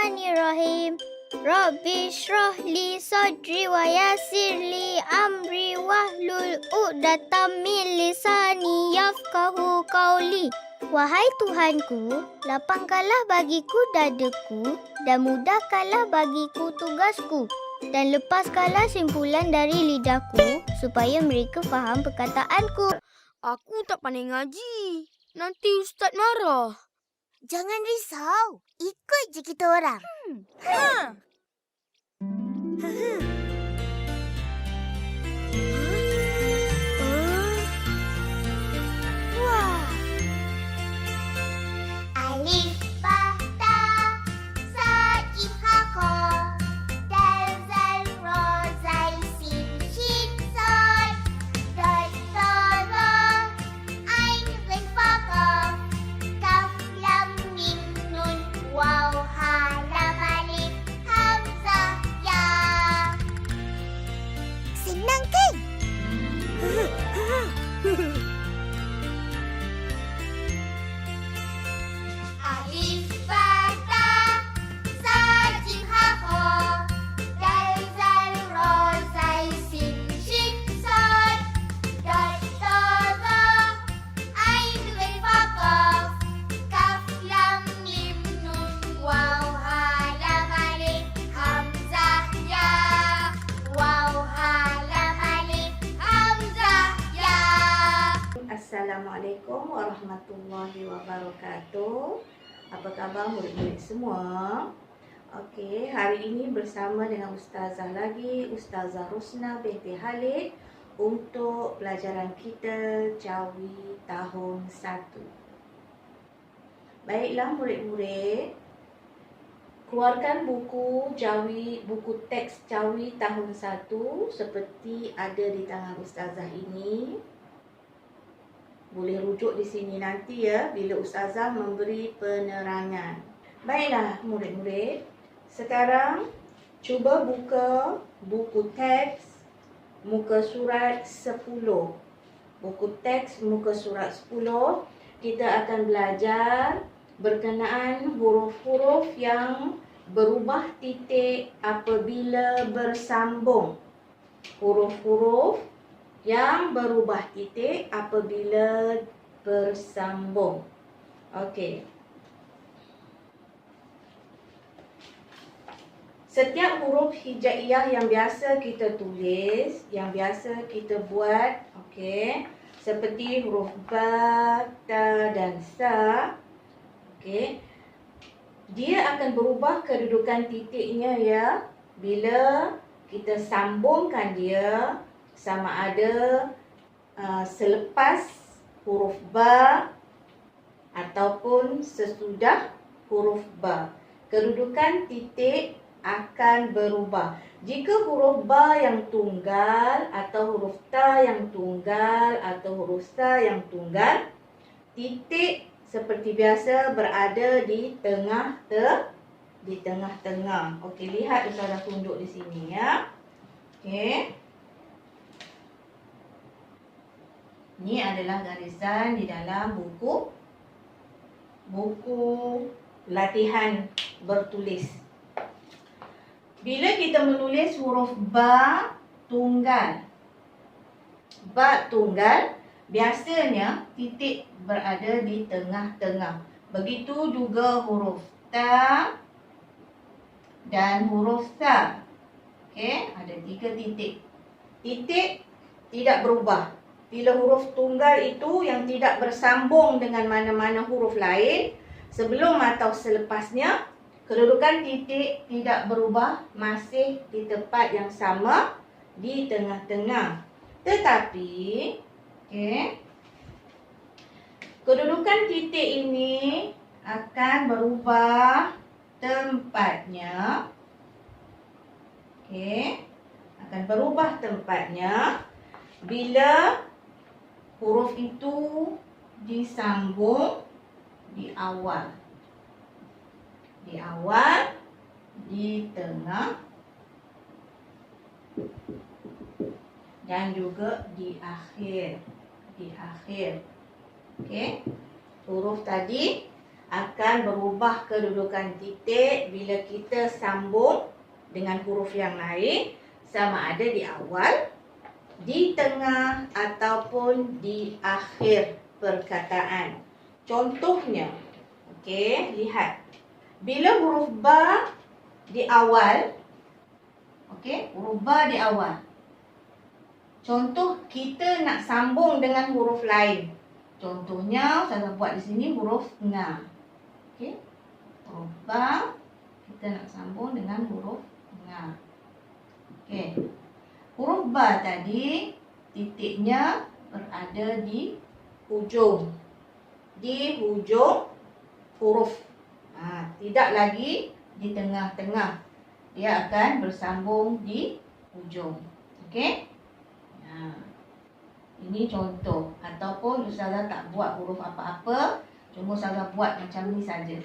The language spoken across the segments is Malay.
Bismillahirrahmanirrahim. Rabbi shrah li sadri wa yassir li amri wahlul 'uqdatam min lisani yafqahu qawli. Wahai Tuhanku, lapangkanlah bagiku dadaku dan mudahkanlah bagiku tugasku dan lepaskanlah simpulan dari lidahku supaya mereka faham perkataanku. Aku tak pandai ngaji. Nanti Ustaz marah. Jangan risau. Ikut je kita orang. Wah. Alif, ba, ta, sa, jim, ha, kha. Dal, zal, ra, zai, sin, shin, sad. Dal, ta, za. Ain, ghain, fa, qaf. Kaf, lam, mim, nun, waw, ha, lam, alif, hamzah, ya. Senang kan? Alif, ba, ta, sa, jim, ha, kha. Dal, zal, ra, zai, sin, shin, sad. Dal, ta, za. Ain, ghain, fa, qaf. Kaf, lam, mim, nun, waw, ha, lam, alif, hamzah, ya. Waw, ha, lam, alif, hamzah, ya. Assalamualaikum warahmatullahi wabarakatuh. Apa khabar murid-murid semua? Okey, hari ini bersama dengan Ustazah lagi, Ustazah Rosna binti Khalid untuk pelajaran kita Jawi tahun 1. Baiklah murid-murid, keluarkan buku Jawi, buku teks Jawi tahun 1 seperti ada di tangan Ustazah ini. Boleh rujuk di sini nanti ya bila Ustazah memberi penerangan. Baiklah murid-murid, sekarang cuba buka buku teks muka surat 10. Buku teks muka surat 10, kita akan belajar berkenaan huruf-huruf yang berubah titik apabila bersambung. Huruf-huruf yang berubah titik apabila bersambung. Okey. Setiap huruf hijaiyah yang biasa kita tulis, yang biasa kita buat, okey, seperti huruf ba, ta dan sa, okey, dia akan berubah kedudukan titiknya ya bila kita sambungkan dia sama ada selepas huruf ba ataupun sesudah huruf ba. Kedudukan titik akan berubah. Jika huruf ba yang tunggal atau huruf ta yang tunggal atau huruf sa yang tunggal, titik seperti biasa berada di tengah-tengah. Okey, lihat Ustazah tunjuk di sini ya. Okey. Ini adalah garisan di dalam buku latihan bertulis. Bila kita menulis huruf ba tunggal, biasanya titik berada di tengah-tengah. Begitu juga huruf ta dan huruf sa. Okey, ada 3 titik. Titik tidak berubah. Bila huruf tunggal itu yang tidak bersambung dengan mana-mana huruf lain, sebelum atau selepasnya, kedudukan titik tidak berubah, masih di tempat yang sama, di tengah-tengah. Tetapi, okey, kedudukan titik ini akan berubah tempatnya. Okey, akan berubah tempatnya bila huruf itu disambung di awal. Di awal, di tengah, dan juga di akhir. Okey. Huruf tadi akan berubah kedudukan titik bila kita sambung dengan huruf yang lain, sama ada di awal, di tengah ataupun di akhir perkataan. Contohnya, okey, lihat. Bila huruf ba di awal, okey, huruf ba di awal. Contoh kita nak sambung dengan huruf lain. Contohnya saya buat di sini huruf nga. Okey. Huruf ba kita nak sambung dengan huruf nga. Okey. Huruf ba tadi titiknya berada di hujung. Di hujung huruf. Tidak lagi di tengah-tengah. Dia akan bersambung di hujung. Okey? Ini contoh. Ataupun Ustazah tak buat huruf apa-apa, cuma Ustazah buat macam ni saja.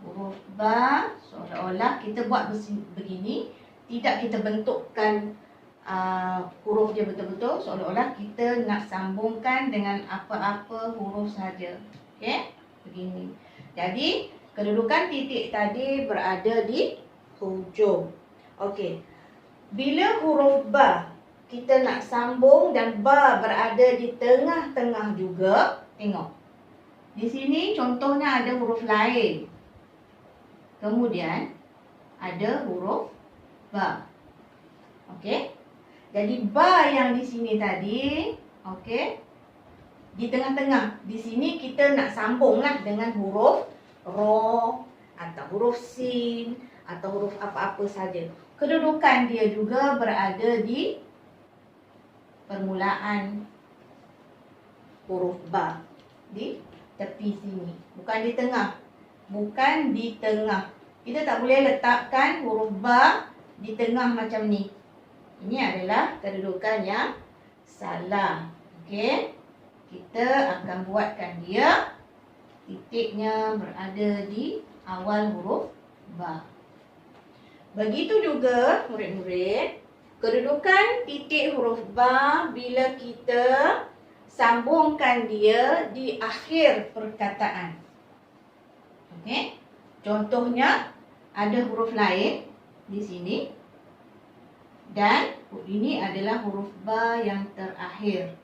Huruf ba seolah-olah kita buat begini, tidak kita bentukkan huruf dia betul-betul, seolah-olah kita nak sambungkan dengan apa-apa huruf saja. Okey? Begini. Jadi, kedudukan titik tadi berada di hujung. Okey. Bila huruf ba kita nak sambung dan ba berada di tengah-tengah juga, tengok. Di sini contohnya ada huruf lain. Kemudian ada huruf ba. Okey? Jadi ba yang di sini tadi, okey, di tengah-tengah. Di sini kita nak sambunglah dengan huruf ro atau huruf sin atau huruf apa-apa saja. Kedudukan dia juga berada di permulaan huruf ba, di tepi sini, bukan di tengah. Bukan di tengah. Kita tak boleh letakkan huruf ba di tengah macam ni. Ini adalah kedudukan yang salah. Okey. Kita akan buatkan dia titiknya berada di awal huruf ba. Begitu juga murid-murid, kedudukan titik huruf ba bila kita sambungkan dia di akhir perkataan. Okey? Contohnya ada huruf lain di sini dan ini adalah huruf ba yang terakhir.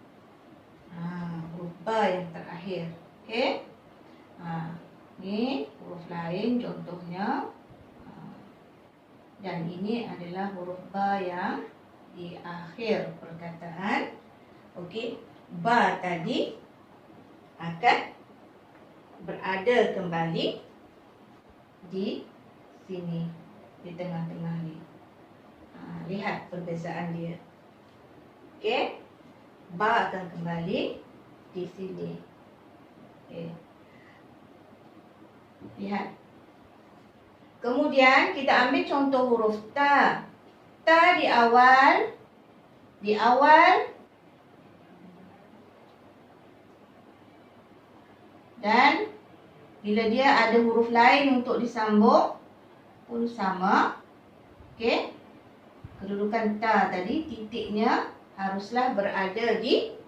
Huruf ba yang terakhir. Okey? Ini huruf lain contohnya. Dan ini adalah huruf ba yang di akhir perkataan. Okey, ba tadi akan berada kembali di sini, di tengah-tengah ni. Lihat perbezaan dia. Okey, ba akan kembali di sini. Okey. Lihat. Kemudian kita ambil contoh huruf ta. Ta di awal. Dan bila dia ada huruf lain untuk disambung pun sama. Okey. Kedudukan ta tadi titiknya haruslah berada di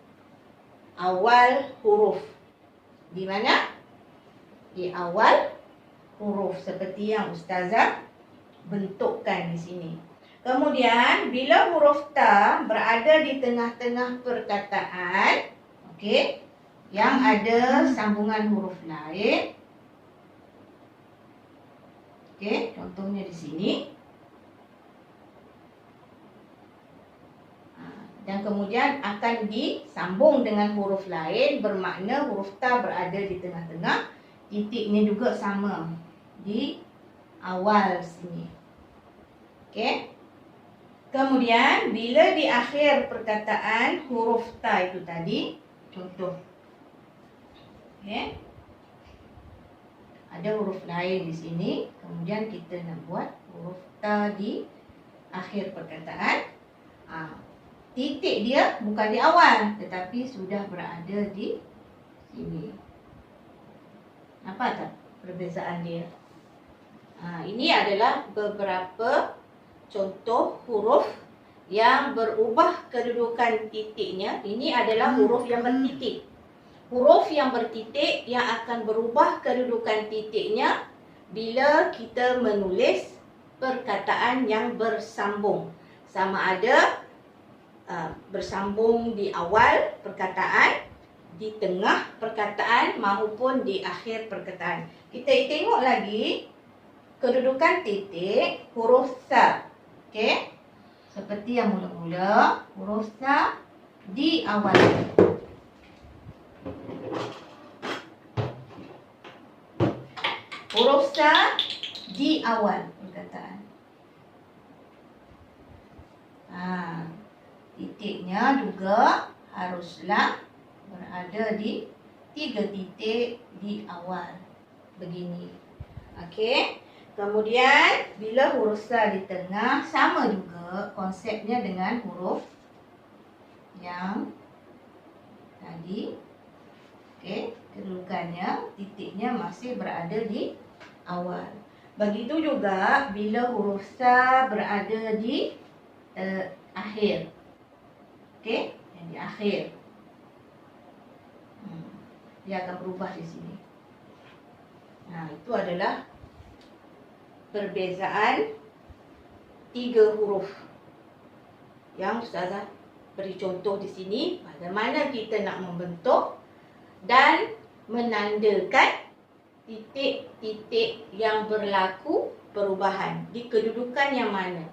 awal huruf. Di mana? Di awal huruf seperti yang Ustazah bentukkan di sini. Kemudian bila huruf ta berada di tengah-tengah perkataan, okey, yang ada sambungan huruf lain. Okey, contohnya di sini. Dan kemudian akan disambung dengan huruf lain, bermakna huruf ta berada di tengah-tengah, titiknya juga sama di awal sini. Okey. Kemudian bila di akhir perkataan huruf ta itu tadi, contoh. Okey. Ada huruf lain di sini, kemudian kita nak buat huruf ta di akhir perkataan. Titik dia bukan di awal, tetapi sudah berada di sini. Nampak tak perbezaan dia? Ini adalah beberapa contoh huruf yang berubah kedudukan titiknya. Ini adalah huruf yang bertitik. huruf yang bertitik yang akan berubah kedudukan titiknya bila kita menulis perkataan yang bersambung. Sama ada bersambung di awal perkataan, di tengah perkataan maupun di akhir perkataan. Kita tengok lagi kedudukan titik huruf sa. Okey. Seperti yang mula-mula, huruf sa di awal. Huruf sa di awal perkataan. Titiknya juga haruslah berada di 3 titik di awal. Begini. Okey. Kemudian bila huruf sa di tengah, sama juga konsepnya dengan huruf yang tadi. Okey, kedudukannya titiknya masih berada di awal. Begitu juga bila huruf sa berada di akhir. Okey, yang di akhir. Dia akan berubah di sini. Itu adalah perbezaan 3 huruf yang Ustazah beri contoh di sini bagaimana kita nak membentuk dan menandakan titik-titik yang berlaku perubahan di kedudukan yang mana,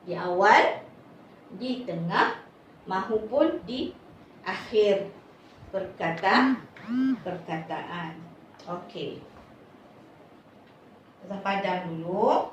di awal, di tengah maupun di akhir perkataan. Okey. Ustazah padam dulu.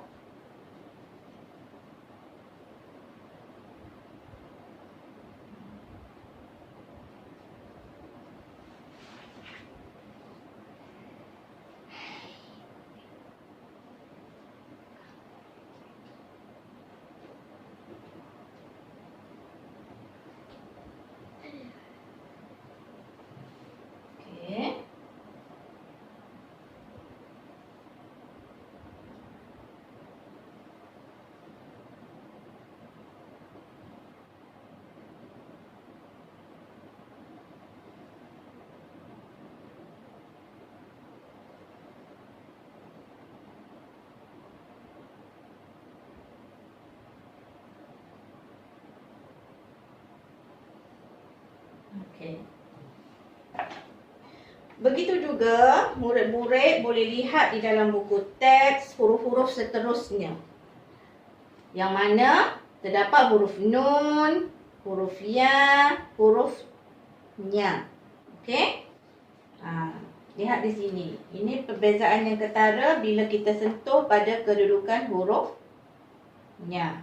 Okey. Begitu juga murid-murid boleh lihat di dalam buku teks huruf-huruf seterusnya. Yang mana terdapat huruf nun, huruf ya, huruf nya. Okey? Lihat di sini. Ini perbezaan yang ketara bila kita sentuh pada kedudukan huruf nya.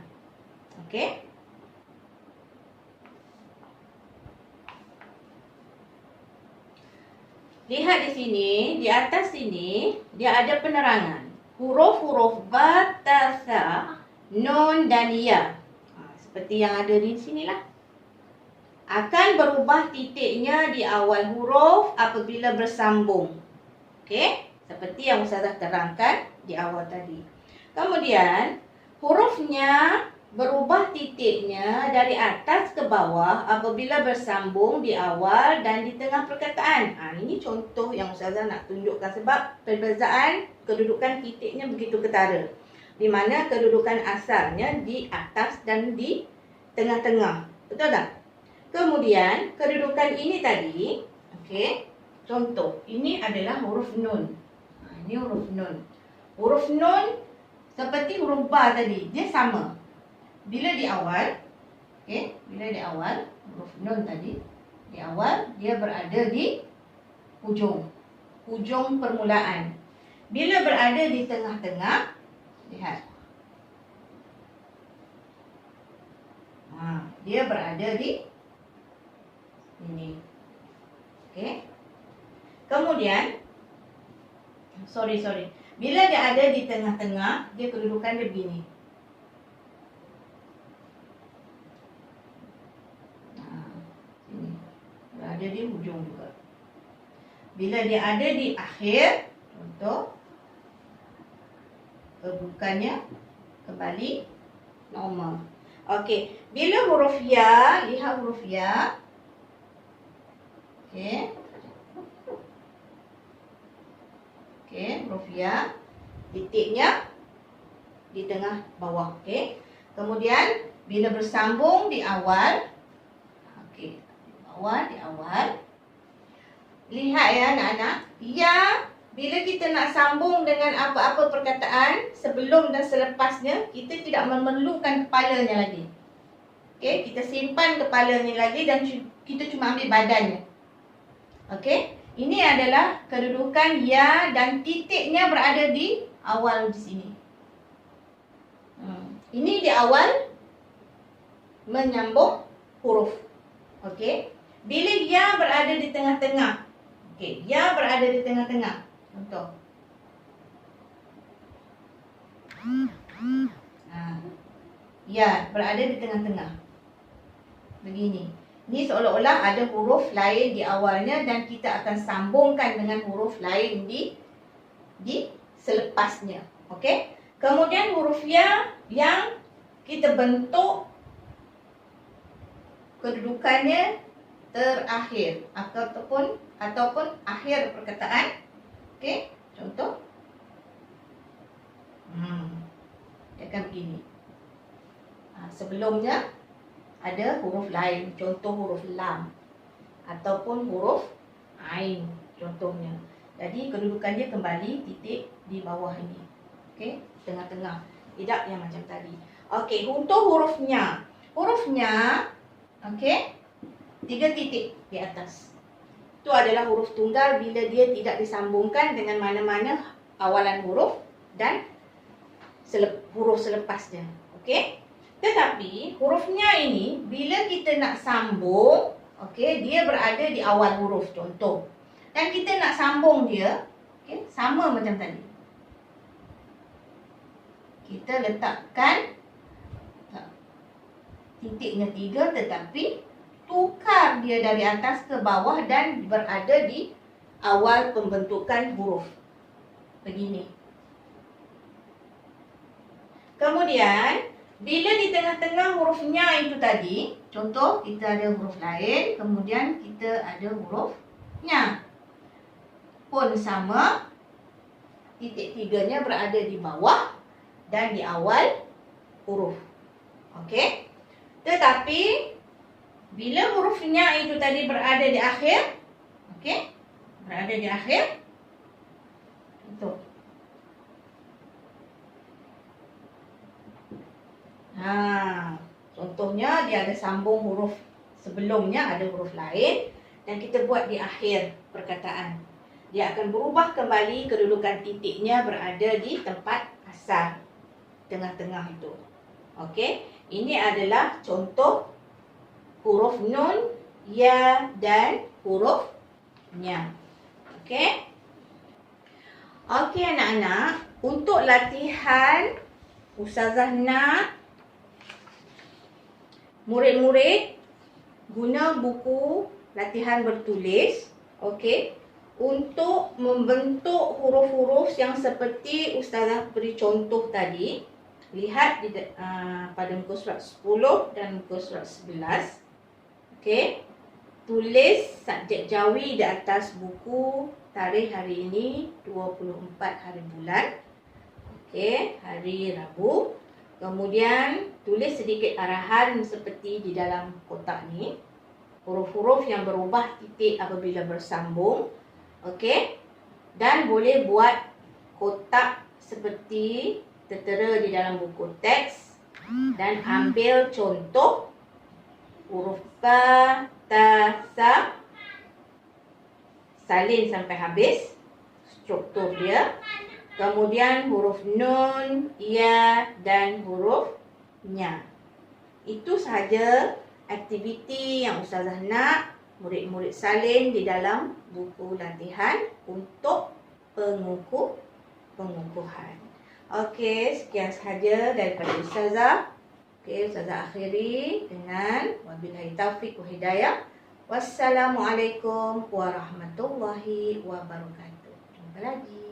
Okey? Lihat di sini, di atas sini, dia ada penerangan. Huruf-huruf ba, ta, sa, nun dan ya. Seperti yang ada di sinilah. Akan berubah titiknya di awal huruf apabila bersambung. Okey? Seperti yang Ustazah terangkan di awal tadi. Kemudian, hurufnya berubah titiknya dari atas ke bawah apabila bersambung di awal dan di tengah perkataan. Ini contoh yang Ustazah nak tunjukkan sebab perbezaan kedudukan titiknya begitu ketara. Di mana kedudukan asalnya di atas dan di tengah-tengah. Betul tak? Kemudian kedudukan ini tadi, okey, contoh, ini adalah huruf nun. Ini huruf nun. Huruf nun seperti huruf ba tadi, dia sama. Bila di awal, okey, bila di awal, huruf nun tadi, di awal dia berada di hujung permulaan. Bila berada di tengah-tengah, lihat. Dia berada di ini. Okey. Kemudian, sorry. Bila dia ada di tengah-tengah, dia kedudukan dia begini. Ada di hujung juga. Bila dia ada di akhir, contoh, kedudukannya kembali normal. Okey, bila huruf ya, lihat huruf ya. Okey. Okey, huruf ya. Titiknya di tengah bawah. Okey. Kemudian bila bersambung di awal, okey, di awal. Lihat ya anak-anak, ya bila kita nak sambung dengan apa-apa perkataan sebelum dan selepasnya, kita tidak memerlukan kepalanya lagi. Okey, kita simpan kepalanya lagi dan kita cuma ambil badannya. Okey, ini adalah kedudukan ya dan titiknya berada di awal di sini. Ini di awal menyambung huruf. Okey, bila ya berada di tengah-tengah. Okey, ya berada di tengah-tengah. Contoh. Ya berada di tengah-tengah. Begini. Ini seolah-olah ada huruf lain di awalnya dan kita akan sambungkan dengan huruf lain di selepasnya. Okey? Kemudian huruf ya yang kita bentuk kedudukannya terakhir ataupun akhir perkataan. Okey? Contoh. Dia akan begini. Sebelumnya ada huruf lain, contoh huruf lam ataupun huruf ain contohnya. Jadi kedudukannya kembali titik di bawah ini. Okey, tengah-tengah. Tidak yang macam tadi. Okey, untuk hurufnya. Hurufnya okey, 3 titik di atas. Itu adalah huruf tunggal bila dia tidak disambungkan dengan mana-mana awalan huruf dan huruf selepasnya. Okey? Tetapi hurufnya ini bila kita nak sambung, okey, dia berada di awal huruf contoh. Dan kita nak sambung dia, okey, sama macam tadi. Kita letakkan titiknya 3 tetapi tukar dia dari atas ke bawah dan berada di awal pembentukan huruf. Begini. Kemudian bila di tengah-tengah hurufnya itu tadi, contoh kita ada huruf lain, kemudian kita ada huruf nya. Pun sama, titik 3-nya berada di bawah dan di awal huruf. Okey? Tetapi bila huruf nya itu tadi berada di akhir, okey? Berada di akhir. Itu. Contohnya dia ada sambung huruf sebelumnya ada huruf lain dan kita buat di akhir perkataan. Dia akan berubah kembali kedudukan titiknya berada di tempat asal tengah-tengah itu. Okey, ini adalah contoh huruf nun, ya dan huruf nya. Okey. Okey anak-anak, untuk latihan Ustazah nak murid-murid guna buku latihan bertulis, okey, untuk membentuk huruf-huruf yang seperti Ustazah beri contoh tadi. Lihat pada muka surat 10 dan muka surat 11. Okey. Tulis subjek Jawi di atas buku, tarikh hari ini 24 hari bulan. Okey, hari Rabu. Kemudian tulis sedikit arahan seperti di dalam kotak ni. Huruf-huruf yang berubah titik apabila bersambung. Okey. Dan boleh buat kotak seperti tertera di dalam buku teks. Dan ambil contoh huruf ba, ta, sa. Salin sampai habis struktur dia. Kemudian huruf nun, ya dan huruf nya. Itu sahaja aktiviti yang Ustazah nak murid-murid salin di dalam buku latihan untuk pengukuhan. Okey, sekian sahaja daripada Ustazah. Okey, Ustazah akhiri dengan wabillahi taufiq wa hidayah. Wassalamualaikum warahmatullahi wabarakatuh. Jumpa lagi.